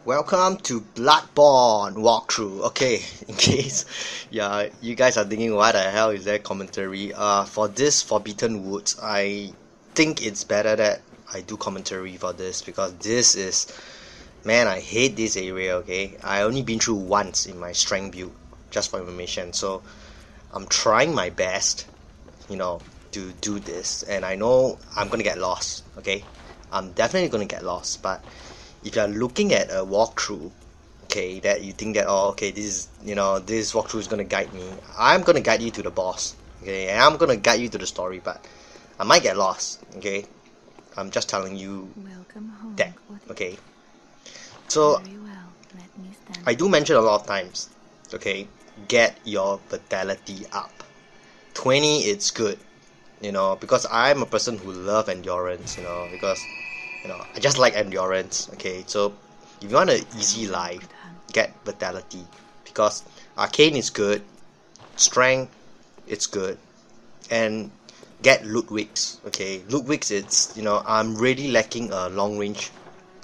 Welcome to BloodBorne walkthrough. Okay, in case you guys are thinking what the hell is that commentary, for this Forbidden Woods, I think it's better that I do commentary for this because this is, man, I hate this area. Okay, I only been through once in my strength build, just for information, so I'm trying my best, to do this, and I know I'm gonna get lost. Okay, I'm definitely gonna get lost, but if you're looking at a walkthrough, okay, that you think that, oh, okay, this walkthrough is gonna guide me, I'm gonna guide you to the boss, okay, and I'm gonna guide you to the story, but I might get lost, okay. I'm just telling you that, okay. So I do mention a lot of times, okay, get your vitality up. 20, it's good, because I'm a person who love endurance, because I just like endurance. Okay, so if you want an easy life, get vitality, because arcane is good, strength it's good, and get Ludwig's. Okay, Ludwig's, it's I'm really lacking a long range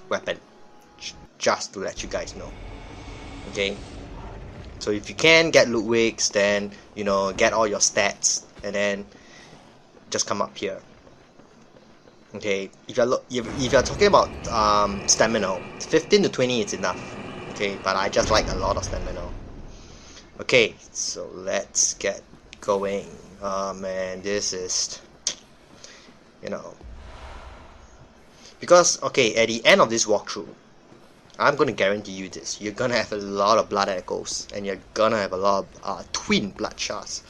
weapon, just to let you guys know. Okay, so if you can get Ludwig's, then get all your stats, and then just come up here. Okay, if you're talking about stamina, 15 to 20 is enough. Okay, but I just like a lot of stamina. Okay, so let's get going. Oh man, this is, because okay, at the end of this walkthrough, I'm gonna guarantee you this: you're gonna have a lot of blood echoes, and you're gonna have a lot of twin blood shards.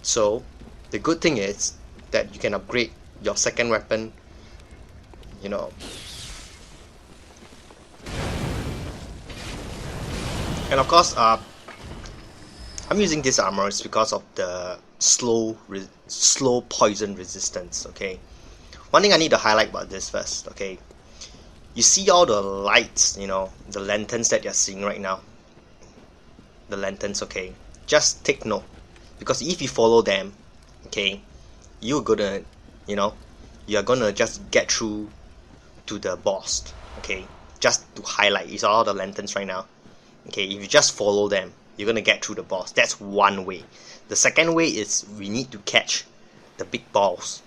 So the good thing is that you can upgrade your second weapon. And of course, I'm using this armor is because of the slow poison resistance. Okay, one thing I need to highlight about this first. Okay, you see all the lights, the lanterns that you're seeing right now. The lanterns, okay, just take note, because if you follow them, okay, you're gonna, you're gonna just get through to the boss. Okay, just to highlight, you saw all the lanterns right now. Okay, if you just follow them, you're gonna get through the boss. That's one way. The second way is we need to catch the big balls.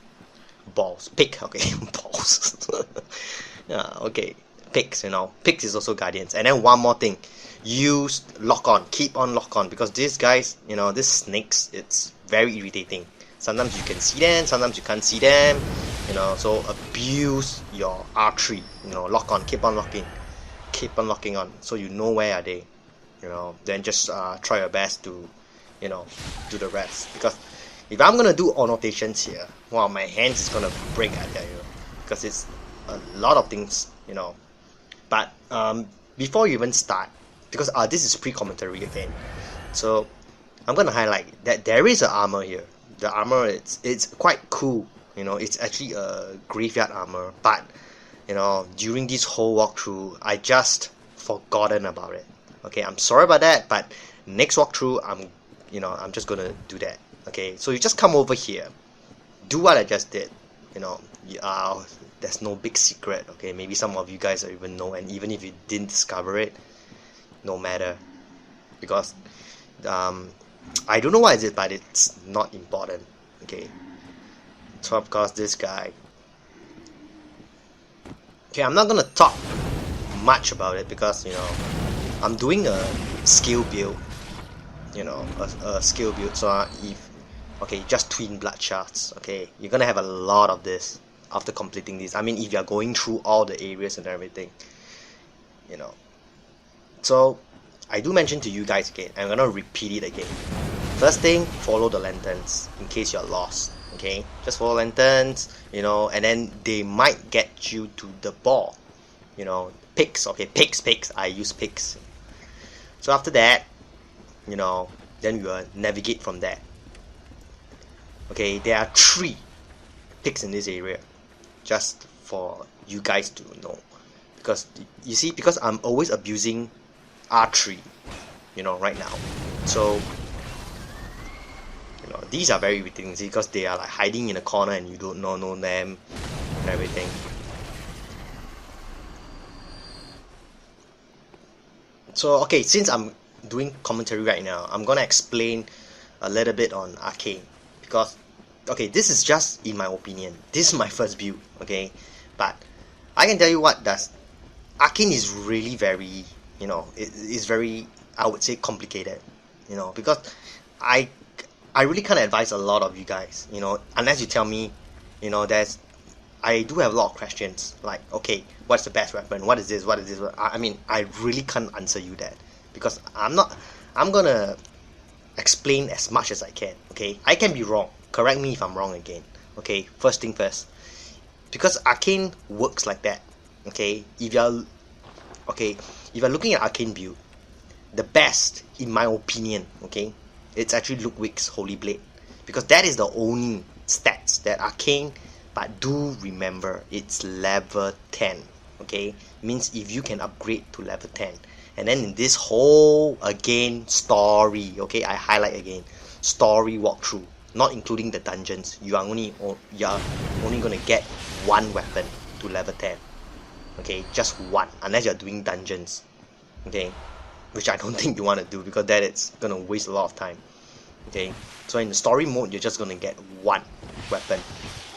Pig, okay, balls. Yeah, okay, pigs, pigs is also guardians. And then one more thing, use lock on, keep on lock on, because these guys, these snakes, it's very irritating. Sometimes you can see them, sometimes you can't see them, so abuse your R3, lock on, keep on locking on, so you know where are they, then just try your best to, do the rest, because if I'm gonna do annotations here, wow, my hands is gonna break, I tell you, because it's a lot of things, but before you even start, because this is pre-commentary again, so I'm gonna highlight that there is an armor here. The armor, it's quite cool, it's actually a graveyard armor, but during this whole walkthrough I just forgotten about it. Okay, I'm sorry about that, but next walkthrough I'm just gonna do that. Okay, so you just come over here, do what I just did. There's no big secret. Okay, maybe some of you guys don't even know, and even if you didn't discover it, no matter, because I don't know why is it, but it's not important. Okay, so of course this guy. Okay, I'm not gonna talk much about it because I'm doing a skill build. A skill build. So just twin blood shards. Okay, you're gonna have a lot of this after completing this. I mean, if you're going through all the areas and everything, So I do mention to you guys again. I'm gonna repeat it again. First thing, follow the lanterns in case you're lost. Okay, just follow lanterns, and then they might get you to the ball. Pigs. Okay, pigs. I use pigs. So after that, then you will navigate from there. Okay, there are 3 pigs in this area, just for you guys to know, because you see, because I'm always abusing R3, right now. So these are very irritating because they are like hiding in a corner and you don't know them and everything. So okay, since I'm doing commentary right now, I'm gonna explain a little bit on Arcane, because okay, this is just in my opinion. This is my first build, okay, but I can tell you what does Arcane is really very, you know, it is very, I would say, complicated, you know, because I I really can't advise a lot of you guys, you know, unless you tell me, you know, I do have a lot of questions like, okay, what's the best weapon? What is this? What is this? I mean, I really can't answer you that, because I'm gonna explain as much as I can, okay? I can be wrong. Correct me if I'm wrong again, okay? First thing first, because Arcane works like that, okay? If you're looking at Arcane Build, the best, in my opinion, okay, it's actually Ludwig's Holy Blade, because that is the only stats that Arcane, but do remember it's level 10, okay, means if you can upgrade to level 10, and then in this whole again story, okay, I highlight again, story walkthrough, not including the dungeons, you are only gonna get one weapon to level 10, okay, just one, unless you're doing dungeons, okay, which I don't think you want to do, because that it's gonna waste a lot of time, okay. So in the story mode, you're just gonna get one weapon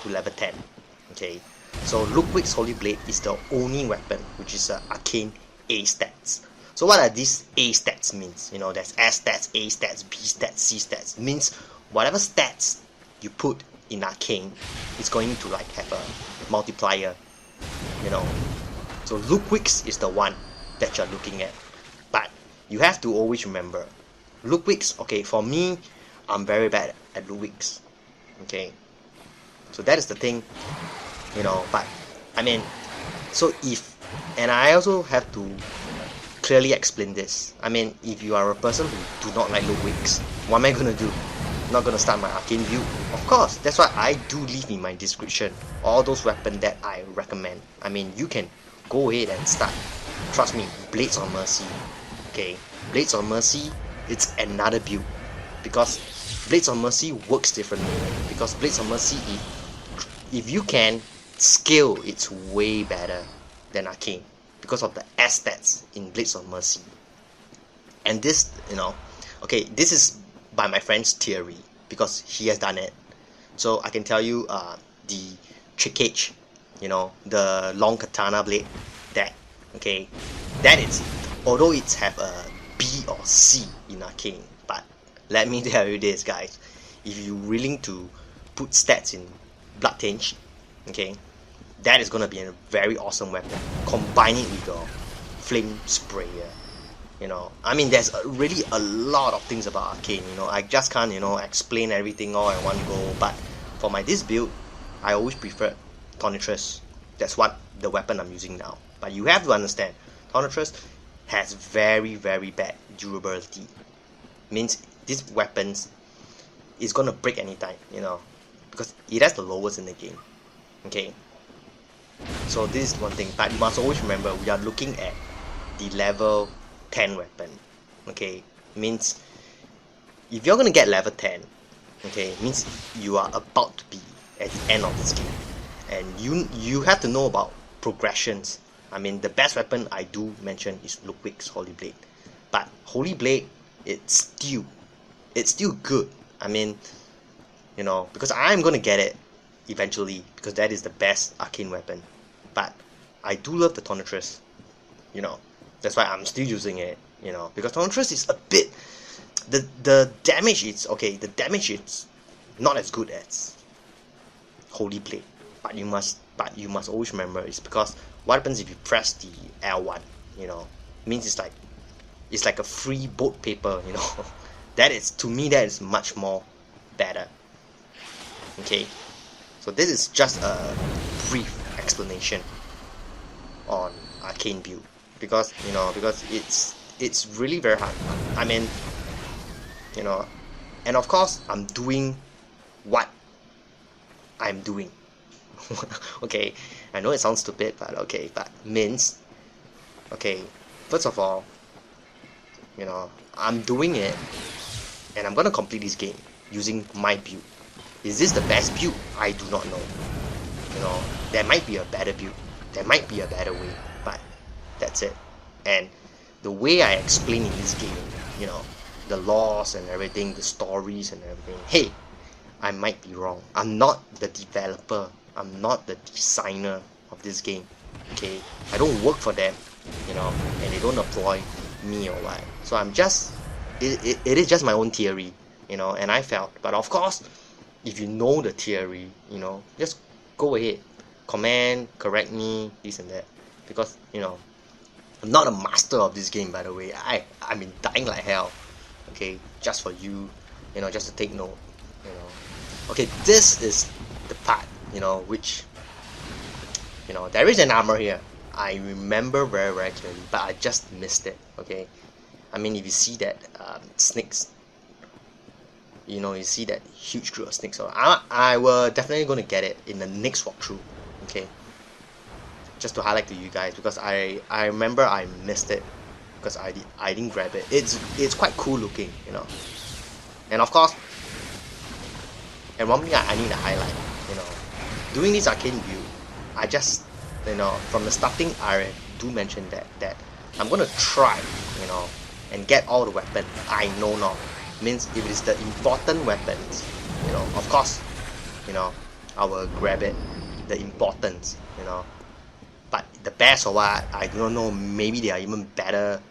to level 10, okay. So Ludwig's Holy Blade is the only weapon which is Arcane A stats. So what are these A stats means? You know, there's S stats, A stats, B stats, C stats. Means whatever stats you put in Arcane is going to like have a multiplier, you know. So Ludwig's is the one that you're looking at, but you have to always remember Ludwig's, okay, for me, I'm very bad at Ludwig's, okay. So that is the thing, you know, but I mean, so and I also have to clearly explain this. I mean, if you are a person who do not like Ludwig's, what am I gonna do? I'm not gonna start my Arcane build? Of course, that's why I do leave in my description all those weapons that I recommend. I mean, you can go ahead and start. Trust me, Blades of Mercy, okay? Blades of Mercy, it's another build, because Blades of Mercy works differently, because Blades of Mercy, if you can scale, it's way better than Arcane because of the S stats in Blades of Mercy. And this, you know, okay, this is by my friend's theory, because he has done it. So I can tell you the trickage, you know, the long katana blade, that, okay, that is, although it's have a B or C in Arcane, but let me tell you this, guys, if you're willing to put stats in Bloodtinge, okay, that is gonna be a very awesome weapon. Combine it with your flame sprayer, you know. I mean, there's really a lot of things about Arcane, you know. I just can't, you know, explain everything all in one go, but for this build, I always prefer Tonitrus. That's what the weapon I'm using now. But you have to understand, Tonitrus has very, very bad durability. Means this weapons is gonna break anytime, you know, because it has the lowest in the game, okay. So this is one thing, but you must always remember we are looking at the level 10 weapon, okay. Means if you're gonna get level 10, okay, means you are about to be at the end of this game, and you have to know about progressions. I mean, the best weapon I do mention is Ludwig's Holy Blade, but Holy Blade, it's still good. I mean, you know, because I'm gonna get it eventually, because that is the best Arcane weapon. But I do love the Tonitrus, you know, that's why I'm still using it, you know, because Tonitrus is a bit, the damage is okay, the damage is not as good as Holy Blade, but you must always remember, it's because what happens if you press the L1, you know, means it's like a free boat paper, you know. That is, to me, that is much more better, okay. So this is just a brief explanation on Arcane Build, because, you know, because it's really very hard. I mean, you know, and of course I'm doing what I'm doing. Okay, I know it sounds stupid, but okay, but means, okay, first of all, you know, I'm doing it, and I'm gonna complete this game using my build. Is this the best build? I do not know. You know, there might be a better build, there might be a better way, but that's it. And the way I explain in this game, you know, the laws and everything, the stories and everything, hey, I might be wrong. I'm not the developer, I'm not the designer of this game, okay? I don't work for them, you know, and they don't employ me or what. So I'm just, it is just my own theory, you know, and I felt, but of course, if you know the theory, you know, just go ahead, comment, correct me, this and that, because, you know, I'm not a master of this game, by the way. I've been dying like hell, okay, just for you, you know, just to take note, you know. Okay, this is the part, you know, which, you know, there is an armor here. I remember very, very clearly, but I just missed it, okay. I mean, if you see that snakes, you know, you see that huge group of snakes, so I will definitely going to get it in the next walkthrough, okay. Just to highlight to you guys, because I remember I missed it because I didn't grab it. It's quite cool looking, you know. And of course, and one thing I need to highlight, you know, doing this arcane build, I just, you know, from the starting I do mention that I'm gonna try, you know, and get all the weapons I know now. Means if it is the important weapons, you know, of course, you know, I will grab it, the importance, you know. But the best or what, I don't know, maybe they are even better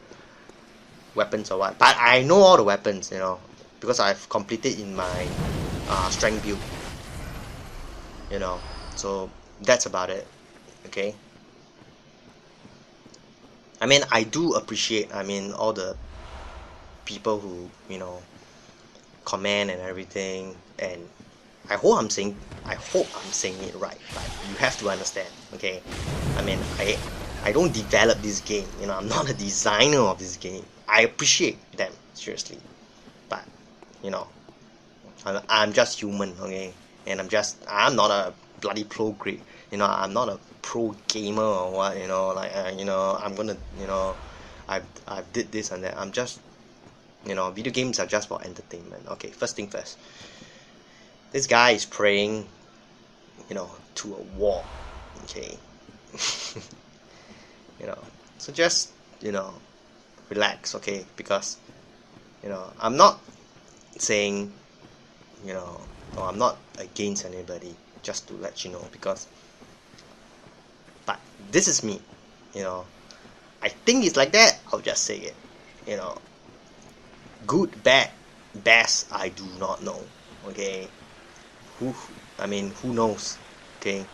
weapons or what. But I know all the weapons, you know, because I've completed in my strength build, you know. So that's about it, okay. I mean, I do appreciate, I mean, all the people who, you know, comment and everything, and I hope I'm saying it right, but you have to understand, okay. I mean, I don't develop this game, you know, I'm not a designer of this game. I appreciate them, seriously, but, you know, I'm just human, okay, and I'm not a bloody pro grade, you know, I'm not a pro gamer or what, you know, like, you know, I'm gonna, you know, I've did this and that. I'm just, you know, video games are just for entertainment. Okay, first thing first, this guy is praying, you know, to a wall, okay. You know, so just, you know, relax, okay, because, you know, I'm not saying, you know, or I'm not against anybody, just to let you know, because, but this is me, you know, I think it's like that, I'll just say it, you know, good, bad, best, I do not know, okay, I mean, who knows, okay.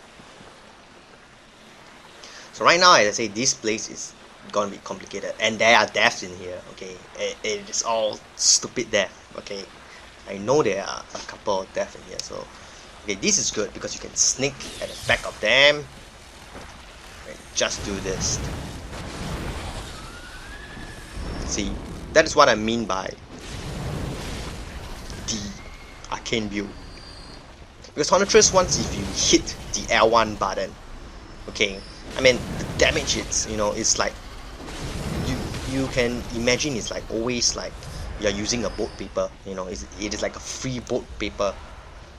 So right now, as I say, this place is gonna be complicated, and there are deaths in here, okay. It is all stupid death, okay. I know there are a couple of deaths in here, so okay, this is good because you can sneak at the back of them and just do this. See, that is what I mean by the arcane build. Because Huntress, once if you hit the L1 button, okay, I mean, the damage it's, you know, it's like, you can imagine it's like always like you're using a boat paper, you know, it is like a free boat paper.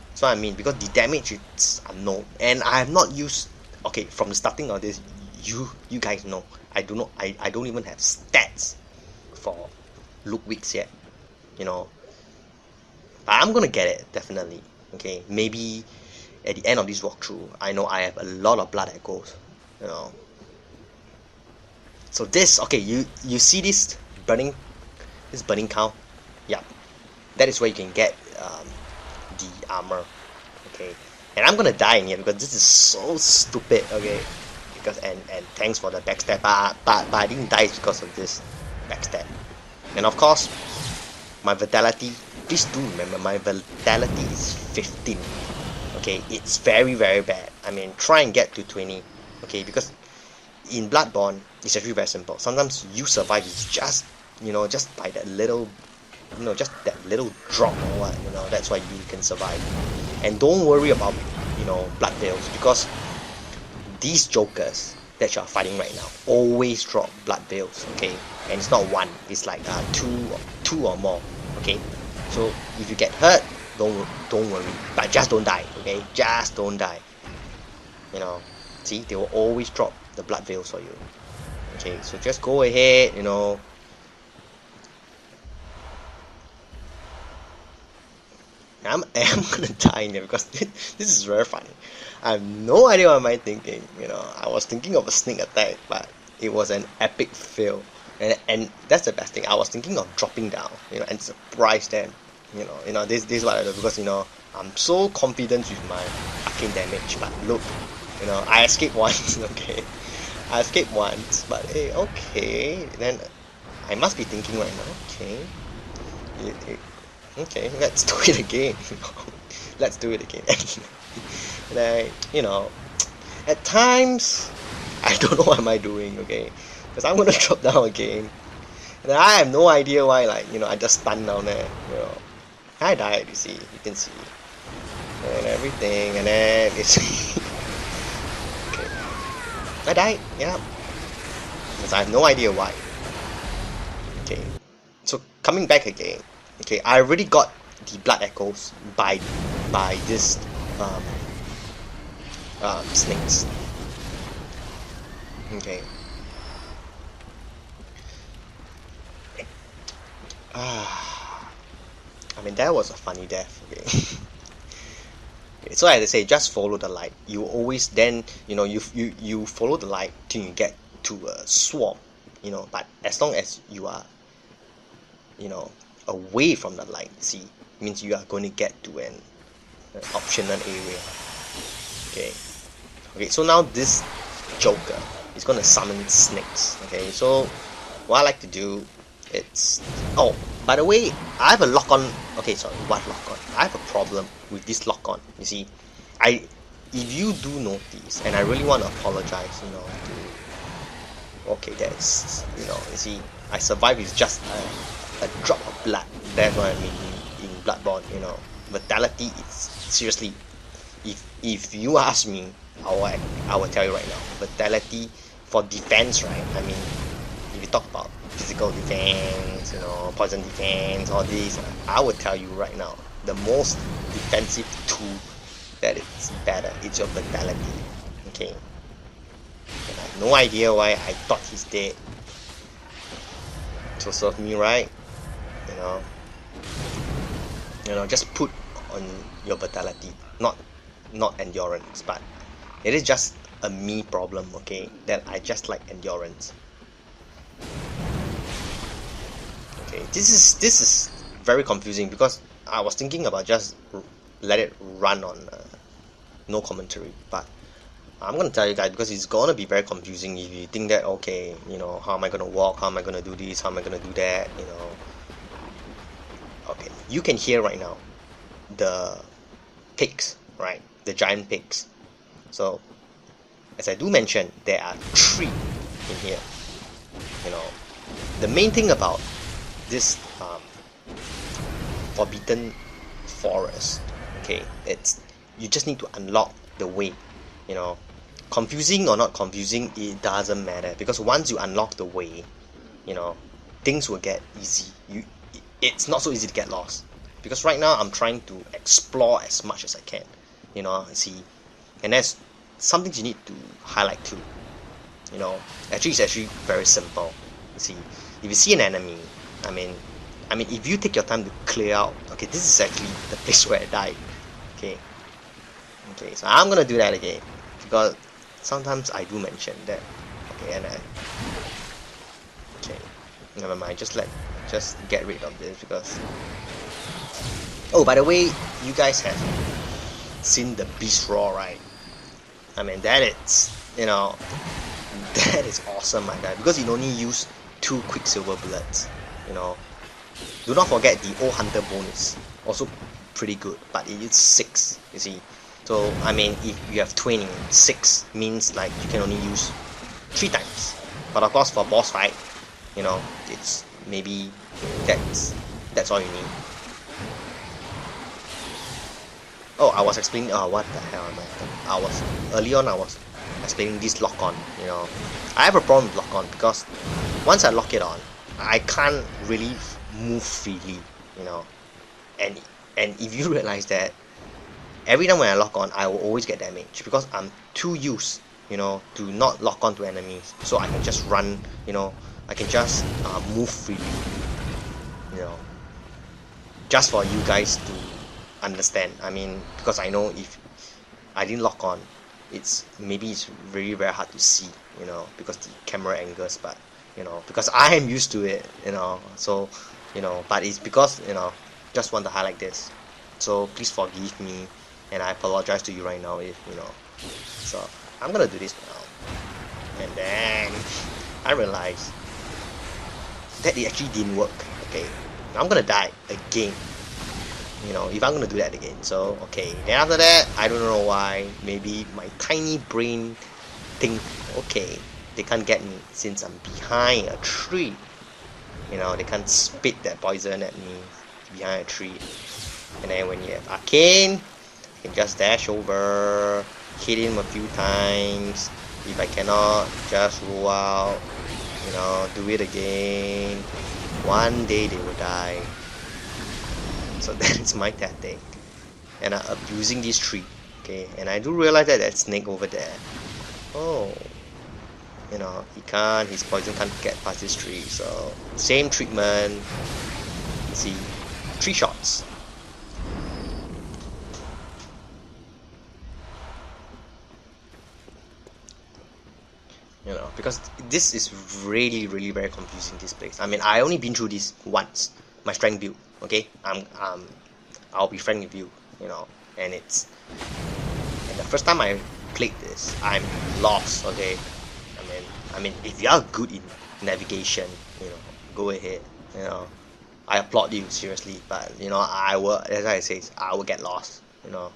That's what I mean, because the damage is unknown, and I have not used, okay, from the starting of this, you guys know, I don't even have stats for Ludwig's yet, you know, but I'm gonna get it, definitely, okay, maybe at the end of this walkthrough, I know I have a lot of blood echoes, you know. So this, okay, you see this burning cow, yeah, that is where you can get the armor, okay. And I'm gonna die in here because this is so stupid, okay, because and thanks for the backstab, but I didn't die because of this backstab. And of course, my vitality, please do remember, my vitality is 15, okay. It's very, very bad. I mean, try and get to 20, okay, because in BloodBorne it's actually very simple. Sometimes you survive is just, you know, just by that little, you know, just that little drop or what, you know, that's why you can survive. And don't worry about, you know, blood veils, because these jokers that you are fighting right now always drop blood veils, okay. And it's not one, it's like two or more, okay. So if you get hurt, don't worry, but just don't die, okay, just don't die, you know. See, they will always drop the blood veils for you, okay. So just go ahead, you know, am gonna die in there because this is very funny. I have no idea what am I thinking. I was thinking of a sneak attack, but it was an epic fail. And that's the best thing. I was thinking of dropping down, and surprise them. This is what I do because I'm so confident with my arcane damage. But look, I escaped once. Okay, I escaped once, but hey, okay. Then I must be thinking right now. Okay, let's do it again. Let's do it again. And at times I don't know what am I doing. Okay, because I'm gonna drop down again, and I have no idea why. I just stunned down there. I died. You can see, and everything, and then it's okay. I died. Yeah, because I have no idea why. Okay, so coming back again. Okay, I already got the blood echoes by this snakes. Okay. I mean, that was a funny death. Okay. Okay, so as I say, just follow the light. You always then you follow the light till you get to a swamp. But as long as you are away from the light, means you are going to get to an optional area. Okay, so now this Joker is going to summon snakes. Okay, so what I like to do, oh, by the way, I have a lock on. Okay, sorry, what lock on? I have a problem with this lock on. You see, if you do notice, and I really want to apologize, okay, that's you see, I survived with just a drop of blood. That's what I mean in BloodBorne. Vitality is seriously. If you ask me, I will tell you right now. Vitality for defense, right? I mean, if you talk about physical defense, poison defense, all these, I will tell you right now, the most defensive tool that is better is your vitality. Okay. And I have no idea why I thought he's dead. So serve me right. Just put on your vitality, not endurance, but it is just a me problem, okay, that I just like endurance. Okay, this is very confusing because I was thinking about just let it run on no commentary, but I'm gonna tell you guys because it's gonna be very confusing if you think that, okay, how am I gonna walk, how am I gonna do this, how am I gonna do that, Okay, you can hear right now the pigs, right? The giant pigs. So, as I do mention, there are 3 in here. The main thing about this forbidden forest, okay, it's you just need to unlock the way. Confusing or not confusing, it doesn't matter because once you unlock the way, things will get easy. It's not so easy to get lost because right now I'm trying to explore as much as I can. And that's something you need to highlight too. Actually it's actually very simple. If you see an enemy, I mean if you take your time to clear out, okay, this is actually the place where I died. Okay, so I'm gonna do that again because sometimes I do mention that. Okay, and okay, never mind, just get rid of this because, oh, by the way, you guys have seen the beast roar, right? I mean, that is awesome, my guy, because it only used 2 quicksilver bullets. Do not forget the old hunter bonus, also pretty good, but it is 6, you see. So I mean, if you have 20, 6 means like you can only use 3 times. But of course, for boss fight, it's maybe that's all you need. Oh, I was explaining. Oh, what the hell am I? Early on. I was explaining this lock on. I have a problem with lock on because once I lock it on, I can't really move freely. And if you realize that every time when I lock on, I will always get damage because I'm too used, to not lock on to enemies, so I can just run. I can just move freely. Just for you guys to understand. I mean, because I know if I didn't lock on, maybe it's very very hard to see, you know, because the camera angles. But you know, because I am used to it, you know, so you know, but it's because, you know, just want to highlight this. So please forgive me, and I apologize to you right now if, you know. So I'm gonna do this now, and then I realized that it actually didn't work. Okay, I'm gonna die again, you know, if I'm gonna do that again. So okay, then after that, I don't know why, maybe my tiny brain think, okay, they can't get me since I'm behind a tree, you know, they can't spit that poison at me behind a tree. And then when you have Arcane, you can just dash over, hit him a few times. If I cannot, just roll out, you know, do it again. One day they will die. So that is my tactic, and I'm abusing this tree. Okay, and I do realize that that snake over there, oh, you know, his poison can't get past this tree. So same treatment. See, 3 shots. You know, because this is really really very confusing, this place. I mean, I only been through this once, my strength build. Okay, I'll be frank with you, you know, and the first time I played this, I'm lost. Okay, I mean, if you are good in navigation, you know, go ahead, you know, I applaud you seriously. But you know, as I say, I will get lost, you know.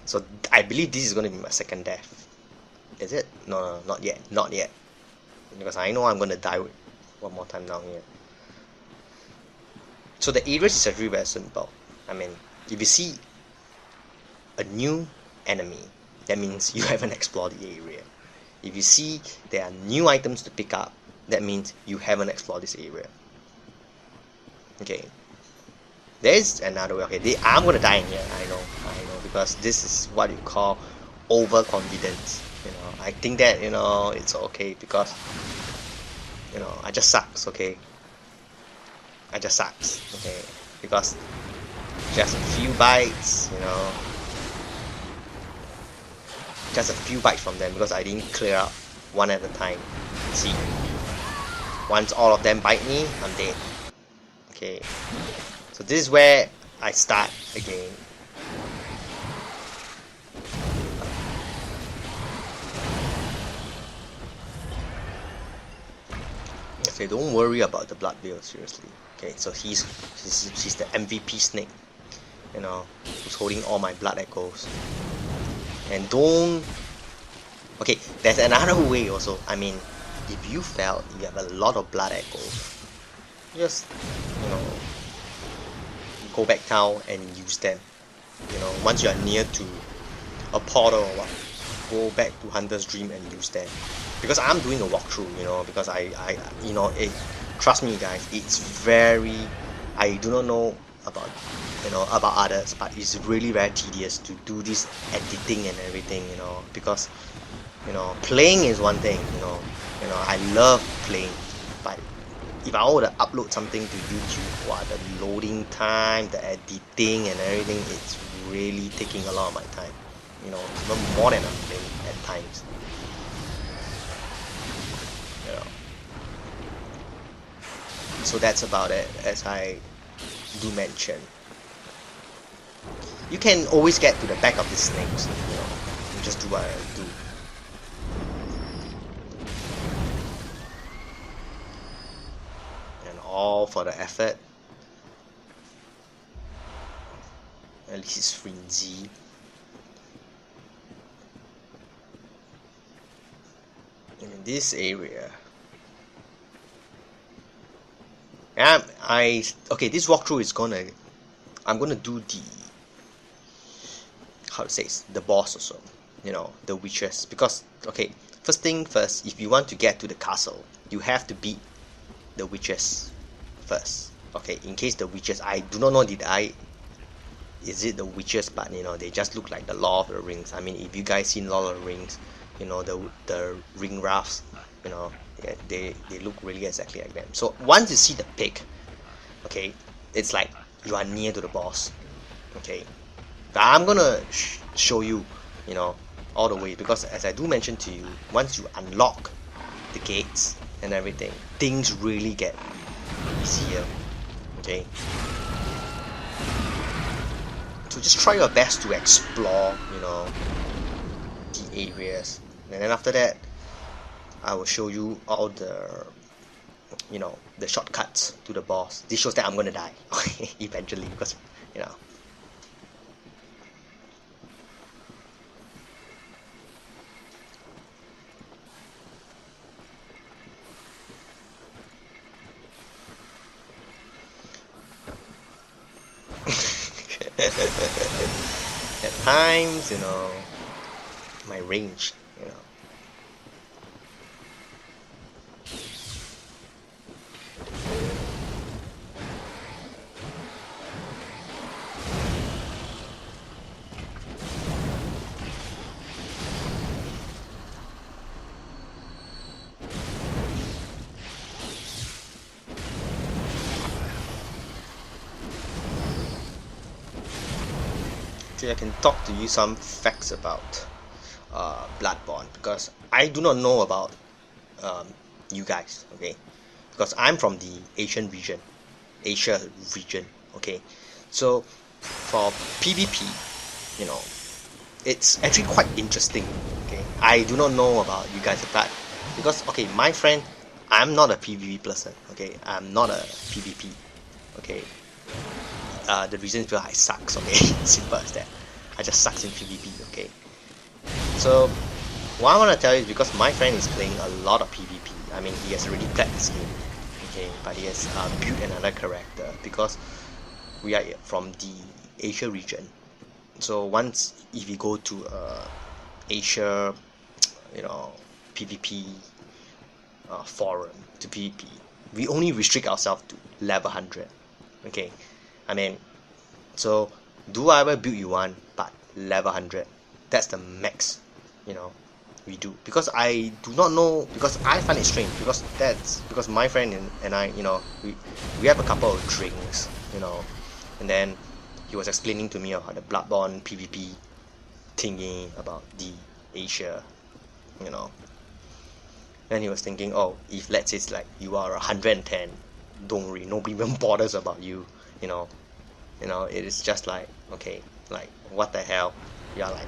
So I believe this is going to be my second death. Is it? No, no, not yet, not yet, because I know I'm going to die one more time down here. So the areas is actually very simple. I mean, if you see a new enemy, that means you haven't explored the area. If you see there are new items to pick up, that means you haven't explored this area. Okay. There's another way. Okay, I'm gonna die in here. I know, because this is what you call overconfidence. You know, I think that, you know, it's okay because, you know, I just sucks. Okay, I just sucks. Okay, because just a few bites, you know, just a few bites from them, because I didn't clear up one at a time. See, once all of them bite me, I'm dead. Okay. So this is where I start again. Okay, don't worry about the blood bill, seriously. Okay, so he's the MVP snake, you know, who's holding all my blood echoes. And don't. Okay, there's another way also. I mean, if you felt you have a lot of blood echoes, just, you know, go back town and use them. You know, once you are near to a portal or what, go back to Hunter's Dream and use them. Because I'm doing a walkthrough, you know, because I you know, trust me guys, it's very, I do not know about, you know, about others, but it's really very tedious to do this editing and everything, you know, because, you know, playing is one thing, you know, I love playing, but if I were to upload something to YouTube, wow, the loading time, the editing and everything, it's really taking a lot of my time. You know, even more than I'm playing at times. You know. So that's about it, as I do mention. You can always get to the back of the snakes, you know, and just do what I do. All for the effort. At least it's frenzy. And in this area, okay, this walkthrough is I'm gonna do the, how to say, the boss also, you know, the witches, because, okay, first thing first, if you want to get to the castle, you have to beat the witches first. Okay, in case the witches, I do not know, is it the witches, but you know, they just look like the Lord of the Rings. I mean, if you guys seen Lord of the Rings, you know, the ring rafts, you know, yeah, they look really exactly like them. So once you see the pig, okay, it's like you are near to the boss. Okay, but I'm gonna show you, you know, all the way, because as I do mention to you, once you unlock the gates and everything, things really get easier. Okay, so just try your best to explore, you know, the areas, and then after that I will show you all the, you know, the shortcuts to the boss. This shows that I'm gonna die eventually, because, you know. At times, you know, my range, you know. Okay, I can talk to you some facts about BloodBorne, because I do not know about um, you guys, okay? Because I'm from the Asia region, okay? So for PvP, you know, it's actually quite interesting, okay? I do not know about you guys, but because, okay, my friend, I'm not a PvP person, okay? I'm not a PvP, okay? The reason is because I sucks, okay? Simple as that. I just sucks in PvP, okay? So what I want to tell you is because my friend is playing a lot of PvP. I mean, he has already played this game, okay? But he has built another character, because we are from the Asia region. So once, if you go to Asia, you know, PvP forum to PvP, we only restrict ourselves to level 100, okay? I mean, so do I ever build you one, but level 100, that's the max, you know, we do. Because I do not know, because I find it strange, because that's because my friend and I, you know, we have a couple of drinks, you know, and then he was explaining to me about the BloodBorne PvP thingy about the Asia, you know. Then he was thinking, oh, if let's say it's like you are 110, don't worry, nobody even bothers about you, you know. You know, it is just like, okay, like, what the hell, you are like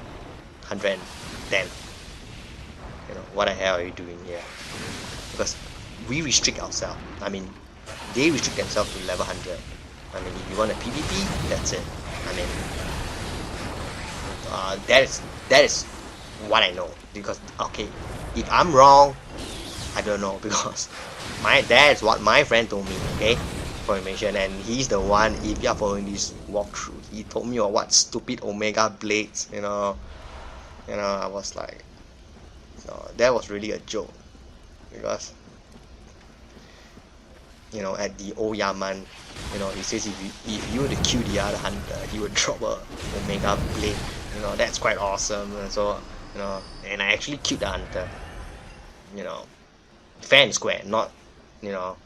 110, you know, what the hell are you doing here? Because we restrict ourselves. I mean, they restrict themselves to level 100. I mean, if you want a PvP, that's it. I mean, that is what I know. Because, okay, if I'm wrong, I don't know, because that's what my friend told me, okay, for information, and he's the one, if you are following this walkthrough, he told me about what stupid Omega blades, you know, I was like, that was really a joke, because, you know, at the old Yaman, you know, he says if you were to kill the other hunter, he would drop a Omega blade, you know, that's quite awesome, and so, you know, and I actually killed the hunter, you know, fair and square, not, you know,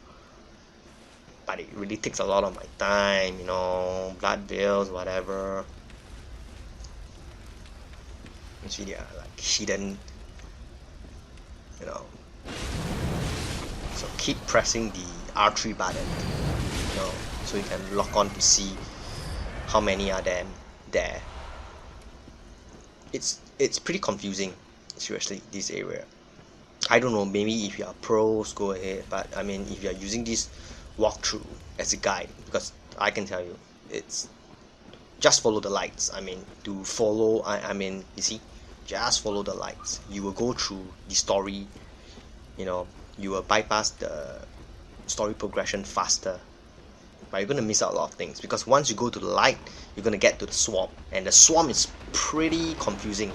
but it really takes a lot of my time, you know, blood bills, whatever. You see, they are like hidden, you know. So keep pressing the R3 button, you know, so you can lock on to see how many are there. It's pretty confusing, seriously, this area. I don't know, maybe if you are pros, go ahead, but I mean, if you are using this walkthrough as a guide, because I can tell you, it's just follow the lights. I mean, to follow, I mean, you see, just follow the lights. You will go through the story, you know, you will bypass the story progression faster, but you're gonna miss out a lot of things, because once you go to the light, you're gonna get to the swamp, and the swamp is pretty confusing,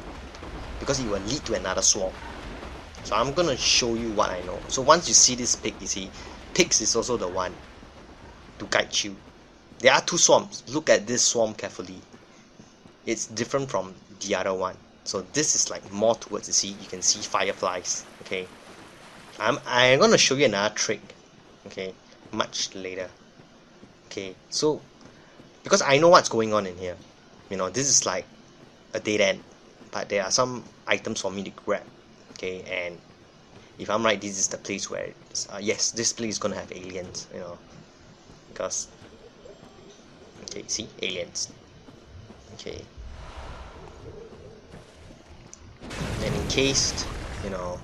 because it will lead to another swamp. So I'm gonna show you what I know. So once you see this pig, you see, pigs is also the one to guide you. There are two swamps. Look at this swamp carefully. It's different from the other one. So this is like more towards, you can see fireflies. Okay, I'm gonna show you another trick. Okay, much later. Okay, so because I know what's going on in here, you know, this is like a dead end, but there are some items for me to grab. Okay, and if I'm right, this is the place where it's, yes, this place is gonna have aliens, you know, because okay, see, aliens. Okay, and in case, you know,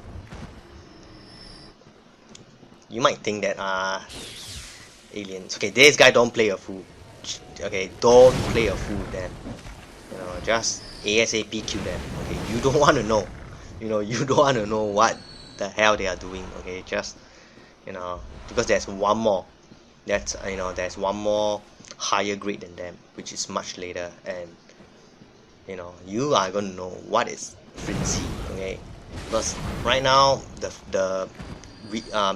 you might think that aliens. Okay, this guy don't play a fool. Okay, don't play a fool then. You know, just ASAP kill them. Okay, you don't want to know. You know, you don't want to know what the hell they are doing. Okay, just, you know, because there's one more. That's, you know, there's one more higher grade than them, which is much later, and you know, you are gonna know what is frenzy. Okay, because right now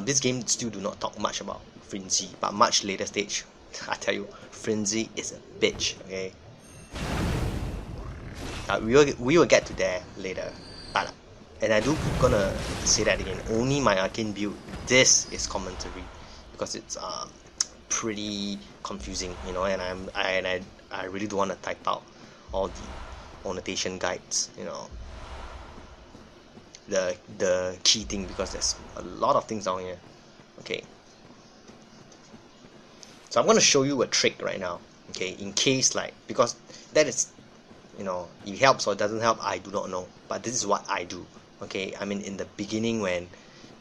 this game still do not talk much about frenzy, but much later stage, I tell you, frenzy is a bitch. Okay, we will get to there later, but and I do gonna say that again. Only my arcane build. This is commentary because it's pretty confusing, you know, and I really don't want to type out all the annotation guides, you know, the key thing, because there's a lot of things down here. Okay, so I'm gonna show you a trick right now. Okay, in case, like, because that is, you know, it helps or it doesn't help, I do not know, but this is what I do. Okay, I mean, in the beginning, when,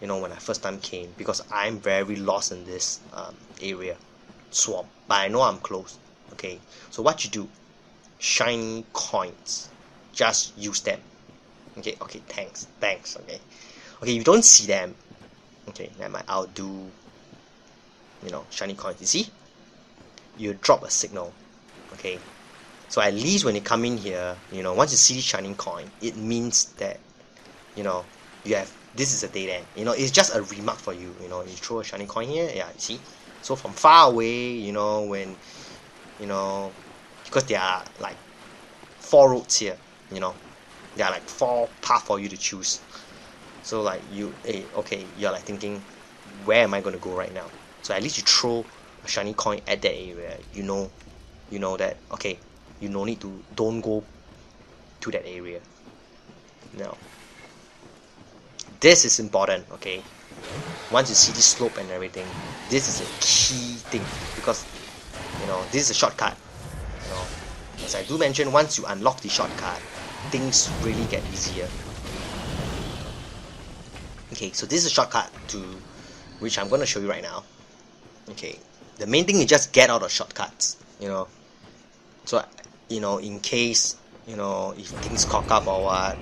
you know, when I first time came, because I'm very lost in this area, swamp, but I know I'm close. Okay, so what you do, shiny coins, just use them. Okay, okay, thanks, okay. Okay, you don't see them, okay, never mind, I'll do, you know, shiny coins. You see, you drop a signal. Okay, so at least when you come in here, you know, once you see shining coin, it means that, you know, you have, this is a dead end. You know, it's just a remark for you. You know, you throw a shining coin here, yeah, you see. So from far away, you know, when, you know, because there are like 4 roads here, you know, there are like 4 paths for you to choose. So like you, hey, okay, you're like thinking, where am I gonna go right now? So at least you throw a shiny coin at that area. You know that, okay, you no need to, don't go to that area. Now, this is important. Okay, once you see this slope and everything, this is a key thing, because, you know, this is a shortcut. You know, as I do mention, once you unlock the shortcut, things really get easier. Okay, so this is a shortcut to which I'm going to show you right now. Okay, the main thing is just get out of shortcuts, you know, so, you know, in case, you know, if things cock up or what,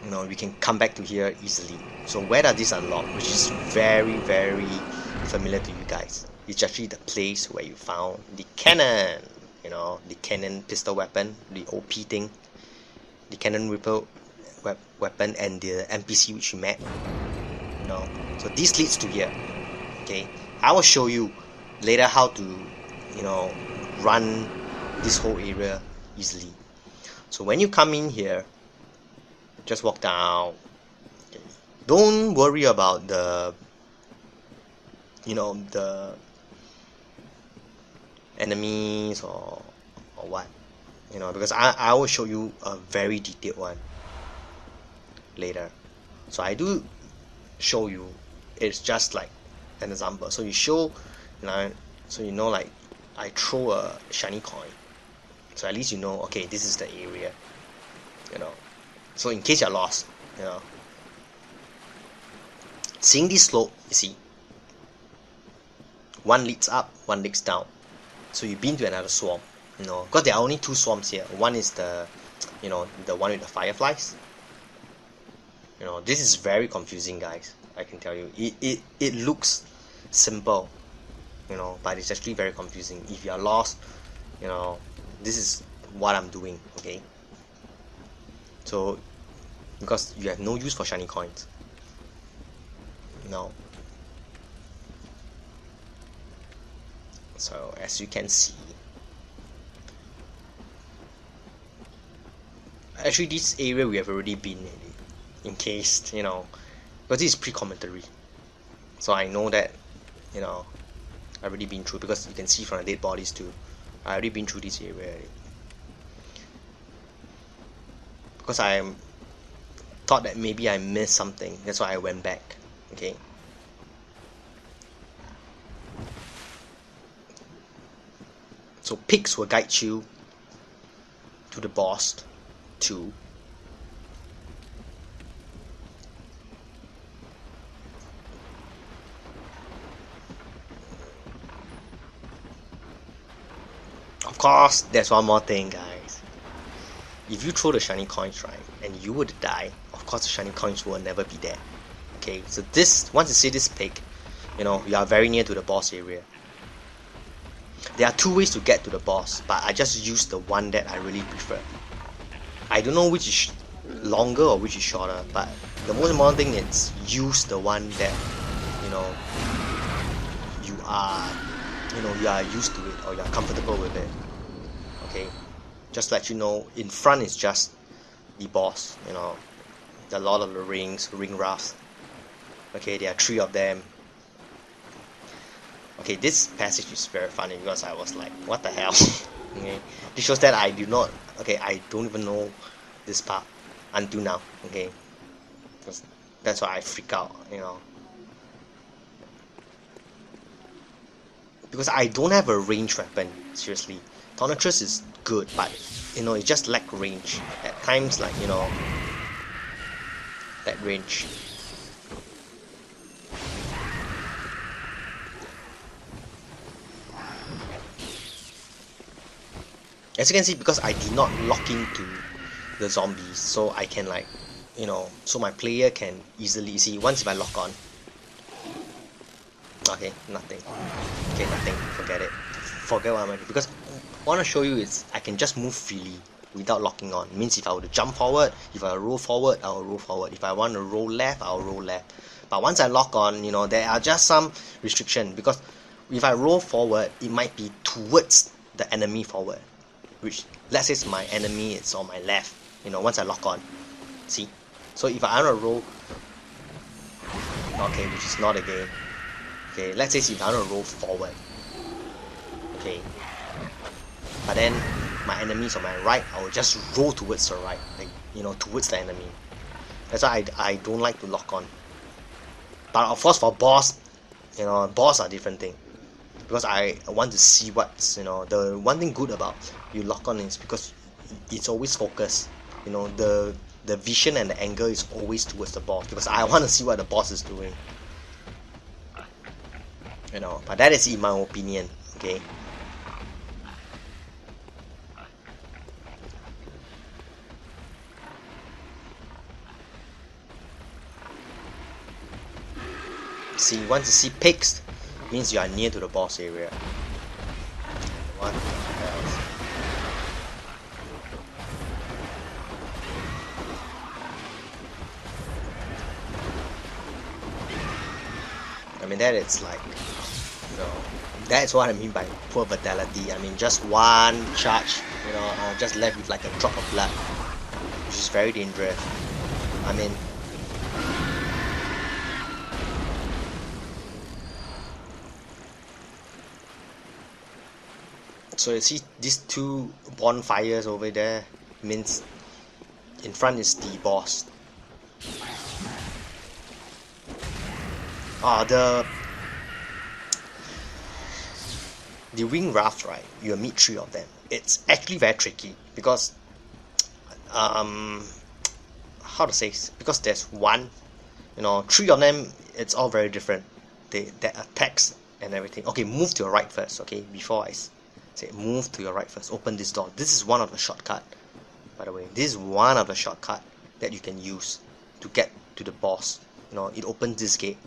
you know, we can come back to here easily. So where does this unlock, which is very, very familiar to you guys? It's actually the place where you found the cannon, you know, the cannon pistol weapon, the OP thing, the cannon ripple weapon, and the NPC which you met, you know. So this leads to here. Okay, I will show you later how to, you know, run this whole area easily. So when you come in here, just walk down. Okay. Don't worry about the, you know, the enemies or what, you know, because I will show you a very detailed one later. So I do show you, it's just like an example. So you show, you know, so you know, like, I throw a shiny coin, so at least you know, okay, this is the area, you know. So in case you're lost, you know, seeing this slope, you see, one leads up, one leads down. So you've been to another swamp, you know, because there are only 2 swamps here. One is the, you know, the one with the fireflies. You know, this is very confusing, guys. I can tell you, it looks simple, you know, but it's actually very confusing. If you are lost, you know, this is what I'm doing. Okay, so because you have no use for shiny coins. No. So as you can see, actually this area we have already been in case, you know, but this is pre-commentary, so I know that, you know, I've already been through, because you can see from the dead bodies too. I already been through this area already. Because I thought that maybe I missed something, that's why I went back. Okay. So pigs will guide you to the boss too. Of course, there's one more thing, guys. If you throw the shiny coins, right, and you would die, of course the shiny coins will never be there. Okay, so this, once you see this pig, you know, you are very near to the boss area. There are two ways to get to the boss, but I just use the one that I really prefer. I don't know which is longer or which is shorter, but the most important thing is use the one that, you know, you are used to it, or you are comfortable with it. Okay, just let you know, in front is just the boss. You know, there are a lot of the ring rafts. Okay, there are 3 of them. Okay, this passage is very funny because I was like, what the hell? Okay, this shows that I don't even know this part until now. Okay, because that's why I freak out, you know, because I don't have a ranged weapon. Seriously, Tornatrus is good, but you know, it just lack range at times. Like, you know, that range. As you can see, because I did not lock into the zombies, so I can, like, you know, so my player can easily see. Once if I lock on, okay, nothing. Okay, nothing. Forget it. Forget what I'm doing. Because what I want to show you is I can just move freely without locking on. It means if I were to jump forward, if I roll forward, I'll roll forward. If I want to roll left, I'll roll left. But once I lock on, you know, there are just some restriction, because if I roll forward, it might be towards the enemy forward, which, let's say my enemy is on my left, you know, once I lock on. See? So if I want to roll, okay, which is not a game. Okay, let's say if I want to roll forward, okay, but then my enemy's on my right, I will just roll towards the right, like, you know, towards the enemy. That's why I don't like to lock on. But of course for boss, you know, boss are different thing, because I want to see what's, you know, the one thing good about you lock on is because it's always focused. You know, the vision and the angle is always towards the boss, because I want to see what the boss is doing. You know, but that is in my opinion. Okay. See, once you see pigs, means you are near to the boss area. What the hell? I mean, that it's like, you know, that's what I mean by poor vitality. I mean, just one charge, you know, just left with like a drop of blood, which is very dangerous. I mean, so you see these 2 bonfires over there, means in front is the boss. The wing raft, right, you'll meet 3 of them. It's actually very tricky, because how to say, because there's one, you know, 3 of them, it's all very different. Their attacks and everything. Okay, move to your right first. Okay, before I say move to your right first, open this door. This is one of the shortcut, by the way. This is one of the shortcut that you can use to get to the boss. You know, it opens this gate.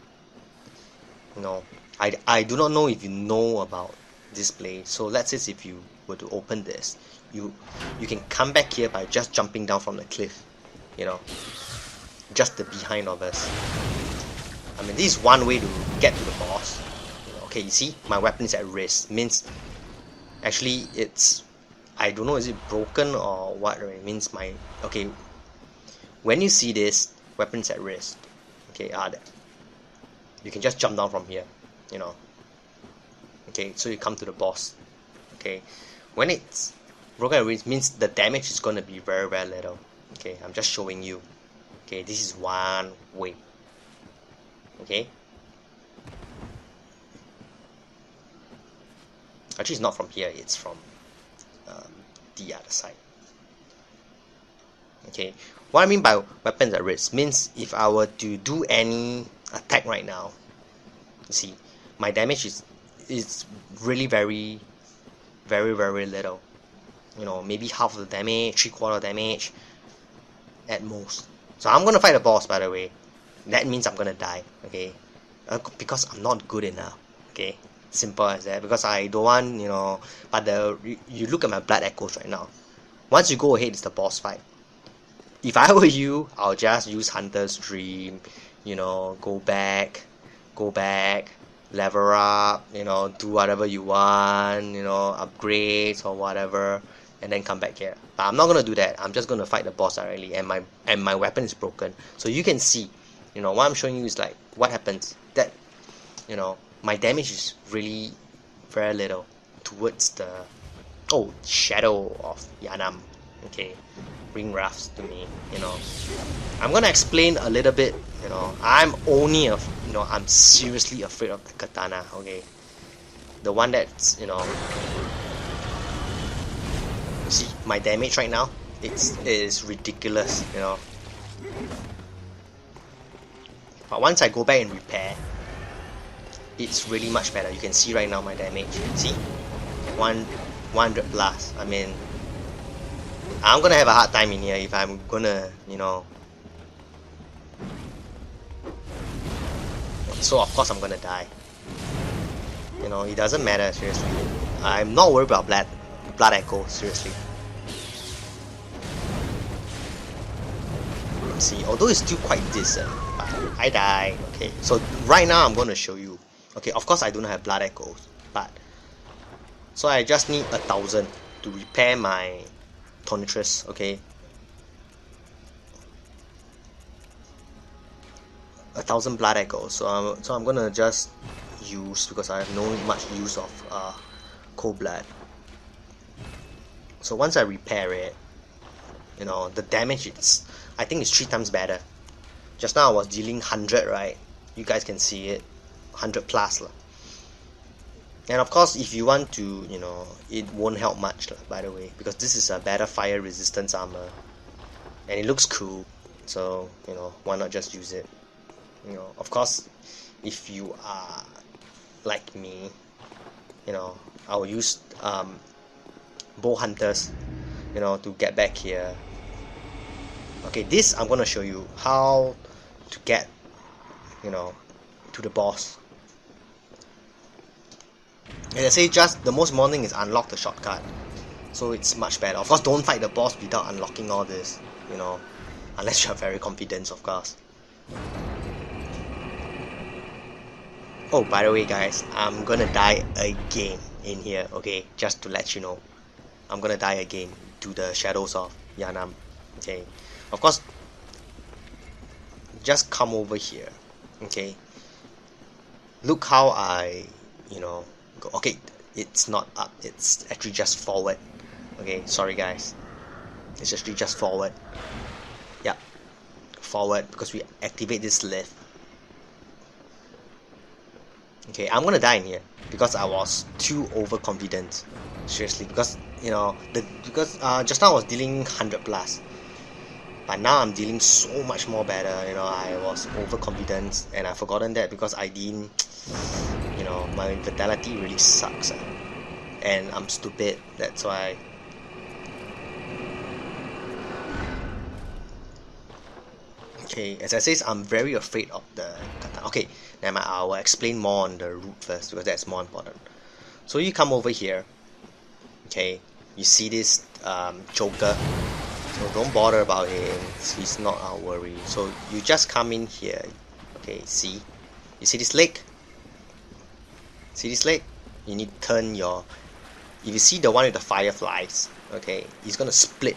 You know, I do not know if you know about this place. So let's say if you were to open this, you can come back here by just jumping down from the cliff. You know, just the behind of us. I mean, this is one way to get to the boss. You know, okay, you see, my weapon is at rest. Means actually it's, I don't know, is it broken or what? It means my, okay, when you see this, weapons at rest. Okay, you can just jump down from here. You know, Okay, so you come to the boss. Okay, when it's broken arrays means the damage is gonna be very little. Okay, I'm just showing you. Okay, this is one way. Okay, actually it's not from here, it's from the other side. Okay, what I mean by weapons at risk means if I were to do any attack right now, you see, my damage is really very little. You know, maybe half of the damage, 3/4 damage at most. So I'm gonna fight a boss, by the way. That means I'm gonna die. Okay, because I'm not good enough. Okay, simple as that. Because I don't want, you know. But you look at my blood echoes right now. Once you go ahead, it's the boss fight. If I were you, I'll just use Hunter's Dream. You know, go back, level up. You know, do whatever you want. You know, upgrades or whatever, and then come back here. But I'm not gonna do that. I'm just gonna fight the boss directly, and my weapon is broken. So you can see, you know, what I'm showing you is like what happens. That, you know, my damage is really very little towards the shadow of Yharnam. Okay, bring wraths to me. You know, I'm gonna explain a little bit. You know, I'm seriously afraid of the katana. Okay, the one that's, you know, see my damage right now. Is ridiculous. You know, but once I go back and repair, it's really much better. You can see right now my damage. See, 100 plus. I mean, I'm gonna have a hard time in here if I'm gonna, you know. So of course I'm gonna die. You know, it doesn't matter, seriously. I'm not worried about blood echo, seriously. See, although it's still quite decent, but I die. Okay, so right now I'm gonna show you. Okay, of course I don't have blood echoes, but so I just need 1,000 to repair my tonitrus. Okay, 1,000 blood echoes. So I'm gonna just use, because I have no much use of cold blood. So once I repair it, you know, the damage I think it's 3 times better. Just now I was dealing 100, right? You guys can see it, 100 plus lah. And of course, if you want to, you know, it won't help much, by the way, because this is a better fire resistance armor, and it looks cool. So, you know, why not just use it? You know, of course, if you are like me, you know, I will use bow hunters, you know, to get back here. Okay, this I'm gonna show you how to get, you know, to the boss. As I say, just the most important thing is unlock the shortcut, so it's much better. Of course, don't fight the boss without unlocking all this, you know, unless you are very confident, of course. Oh, by the way, guys, I'm gonna die again in here. Okay, just to let you know, I'm gonna die again to the shadows of Yharnam. Okay, of course, just come over here. Okay, look how I, you know, go. Okay, it's not up, it's actually just forward. Okay, sorry guys, it's actually just forward. Yep, forward, because we activate this lift. Okay, I'm gonna die in here because I was too overconfident. Seriously, because, you know, just now I was dealing 100 plus, but now I'm dealing so much more better. You know, I was overconfident and I've forgotten that because I didn't, you know, my vitality really sucks, and I'm stupid. That's why. Okay, as I said, I'm very afraid of the katana. Okay, never mind, I will explain more on the route first, because that's more important. So you come over here. Okay, you see this Joker, so don't bother about him, he's not our worry. So you just come in here. Okay, see, you see this leg? See this leg? You need to turn your, if you see the one with the fireflies, okay, he's gonna split.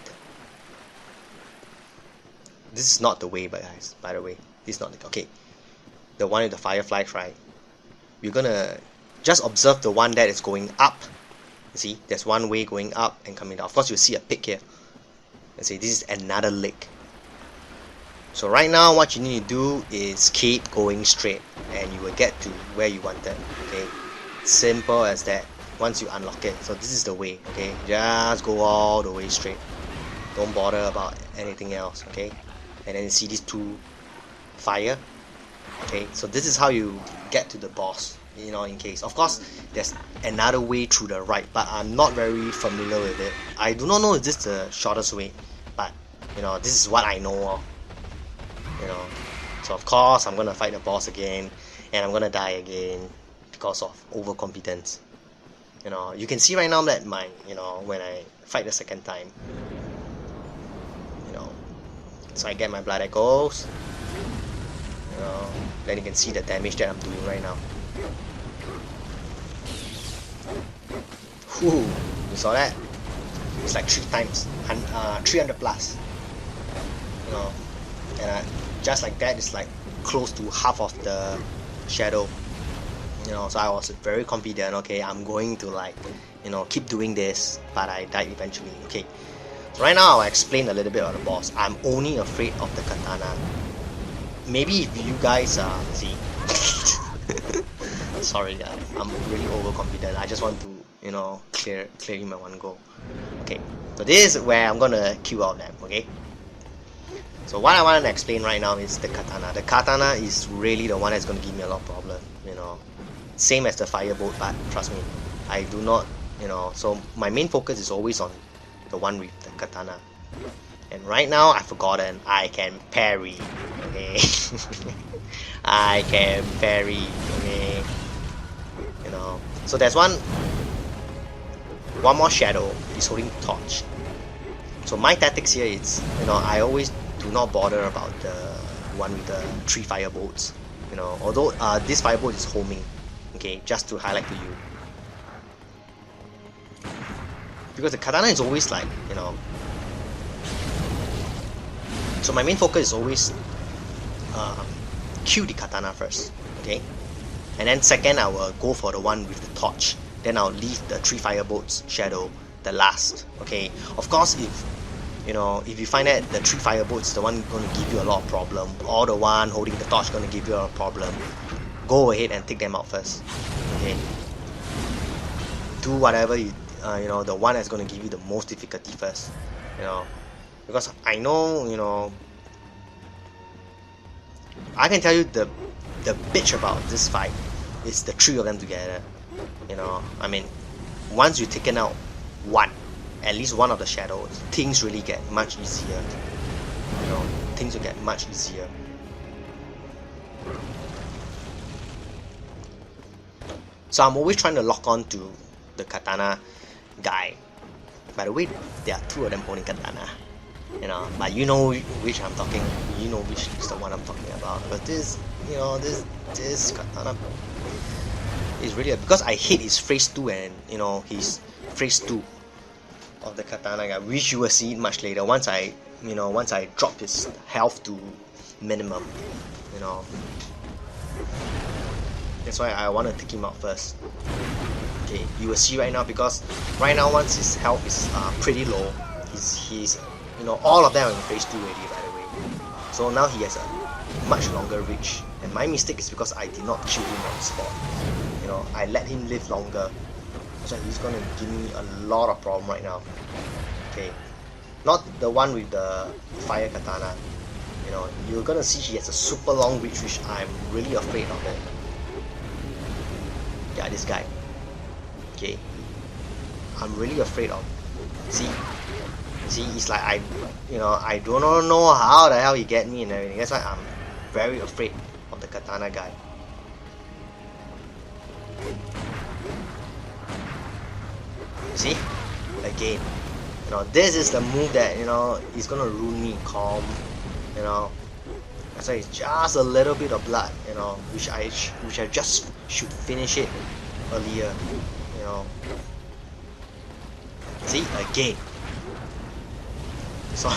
This is not the way, but guys, by the way, this is not the, okay, the one with the fireflies, right? You're gonna just observe the one that is going up. You see, there's one way going up and coming down. Of course, you see a pick here. You see, this is another leg. So right now, what you need to do is keep going straight, and you will get to where you wanted. Okay, simple as that. Once you unlock it, so this is the way. Okay, just go all the way straight. Don't bother about anything else. Okay, and then you see these two fire. Okay, so this is how you get to the boss. You know, in case, of course, there's another way through the right, but I'm not very familiar with it. I do not know if this is the shortest way, but you know, this is what I know of. You know, so of course I'm gonna fight the boss again, and I'm gonna die again because of overconfidence. You know, you can see right now that my, you know, when I fight the second time, you know, so I get my blood echoes. You know, then you can see the damage that I'm doing right now. Whew, you saw that? It's like 3 times, 300 plus. You know, and just like that, it's like close to half of the shadow. You know, so I was very confident. Okay, I'm going to, like, you know, keep doing this, but I died eventually. Okay, so right now I'll explain a little bit about the boss. I'm only afraid of the katana. Maybe if you guys see. Sorry, I'm really overconfident. I just want to, you know, clear him at one go. Okay, so this is where I'm gonna queue out them. Okay, so what I want to explain right now is the katana. The katana is really the one that's gonna give me a lot of problem. You know, same as the firebolt, but trust me, I do not. You know, so my main focus is always on the one with the katana. And right now I've forgotten I can parry. Okay, I can parry. Okay. You know, so there's one more shadow is holding the torch. So my tactics here is, you know, I always do not bother about the one with the 3 firebolts. You know, although this firebolt is homing. Okay, just to highlight to you, because the katana is always like, you know. So my main focus is always kill the katana first. Okay. And then second, I will go for the one with the torch. Then I'll leave the 3 firebolts shadow the last. Okay. Of course, if you know, if you find that the 3 firebolts is the one going to give you a lot of problem, or the one holding the torch going to give you a lot of problem, go ahead and take them out first. Okay. Do whatever you know, the one that's going to give you the most difficulty first. You know, because I know, you know, I can tell you the bitch about this fight is the 3 of them together. You know, I mean, once you've taken out at least one of the shadows, things really get much easier. You know, things will get much easier. So I'm always trying to lock on to the katana guy. By the way, there are 2 of them holding katana. You know, but you know which I'm talking. You know which is the one I'm talking about. But this, you know, this katana is really, because I hate his phrase 2 and, you know, his phrase 2 of the katana guy, which you will see much later once I drop his health to minimum. You know, that's why I want to take him out first. Okay, you will see right now, because right now once his health is pretty low, he's you know, all of them are in phase 2 already, by the way. So now he has a much longer reach. And my mistake is because I did not kill him on the spot. You know, I let him live longer. So he's gonna give me a lot of problem right now. Okay, not the one with the fire katana. You know, you're gonna see he has a super long reach, which I'm really afraid of it. Yeah, this guy. Okay, I'm really afraid of. See, it's like I don't know how the hell he get me and everything. That's why I'm very afraid of the katana guy. See, again, you know, this is the move that, you know, is gonna ruin me. Calm, you know. That's why it's just a little bit of blood, you know, which I just should finish it earlier, you know. See, again. So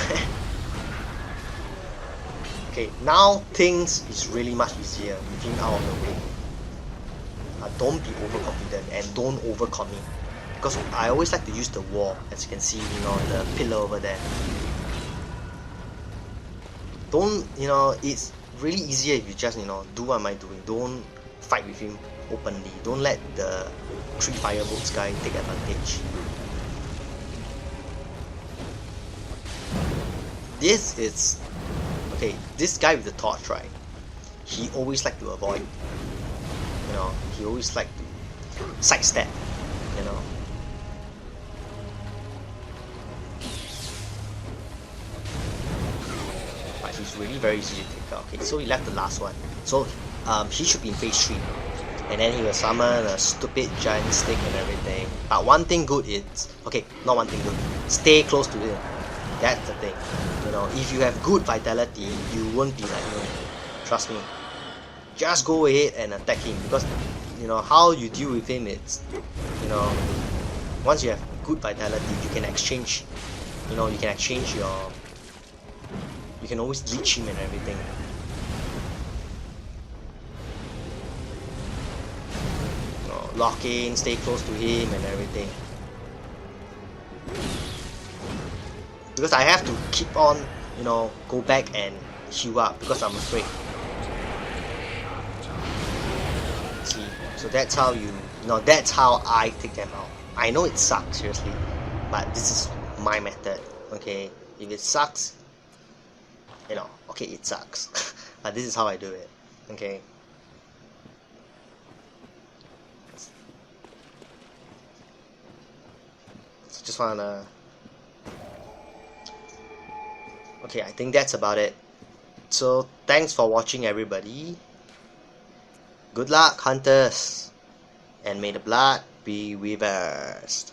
okay, now things is really much easier with him out of the way. don't be overconfident and don't overcommit. Because I always like to use the wall, as you can see, you know, the pillar over there. Don't, you know, it's really easier if you just, you know, do what am I doing. Don't fight with him openly. Don't let the 3 fireboats guy take advantage. This is, okay, this guy with the torch, right? He always like to avoid, you know, he always like to sidestep, you know. But he's really very easy to take out. Okay, so he left the last one. So he should be in phase 3. And then he will summon a stupid giant stick and everything. But one thing good is, okay, not one thing good, stay close to him. That's the thing. You know, if you have good vitality, you won't be like, you know, trust me. Just go ahead and attack him, because, you know, how you deal with him is, you know, once you have good vitality, you can exchange, you know, you can exchange your, you can always leech him and everything. You know, lock in, stay close to him and everything. Because I have to keep on, you know, go back and heal up because I'm afraid. See, so that's how you know, that's how I take them out. I know it sucks, seriously, but this is my method, okay? If it sucks, you know, okay, it sucks. But this is how I do it, okay? So just wanna... Okay, I think that's about it. So thanks for watching, everybody. Good luck, hunters, and may the blood be reversed.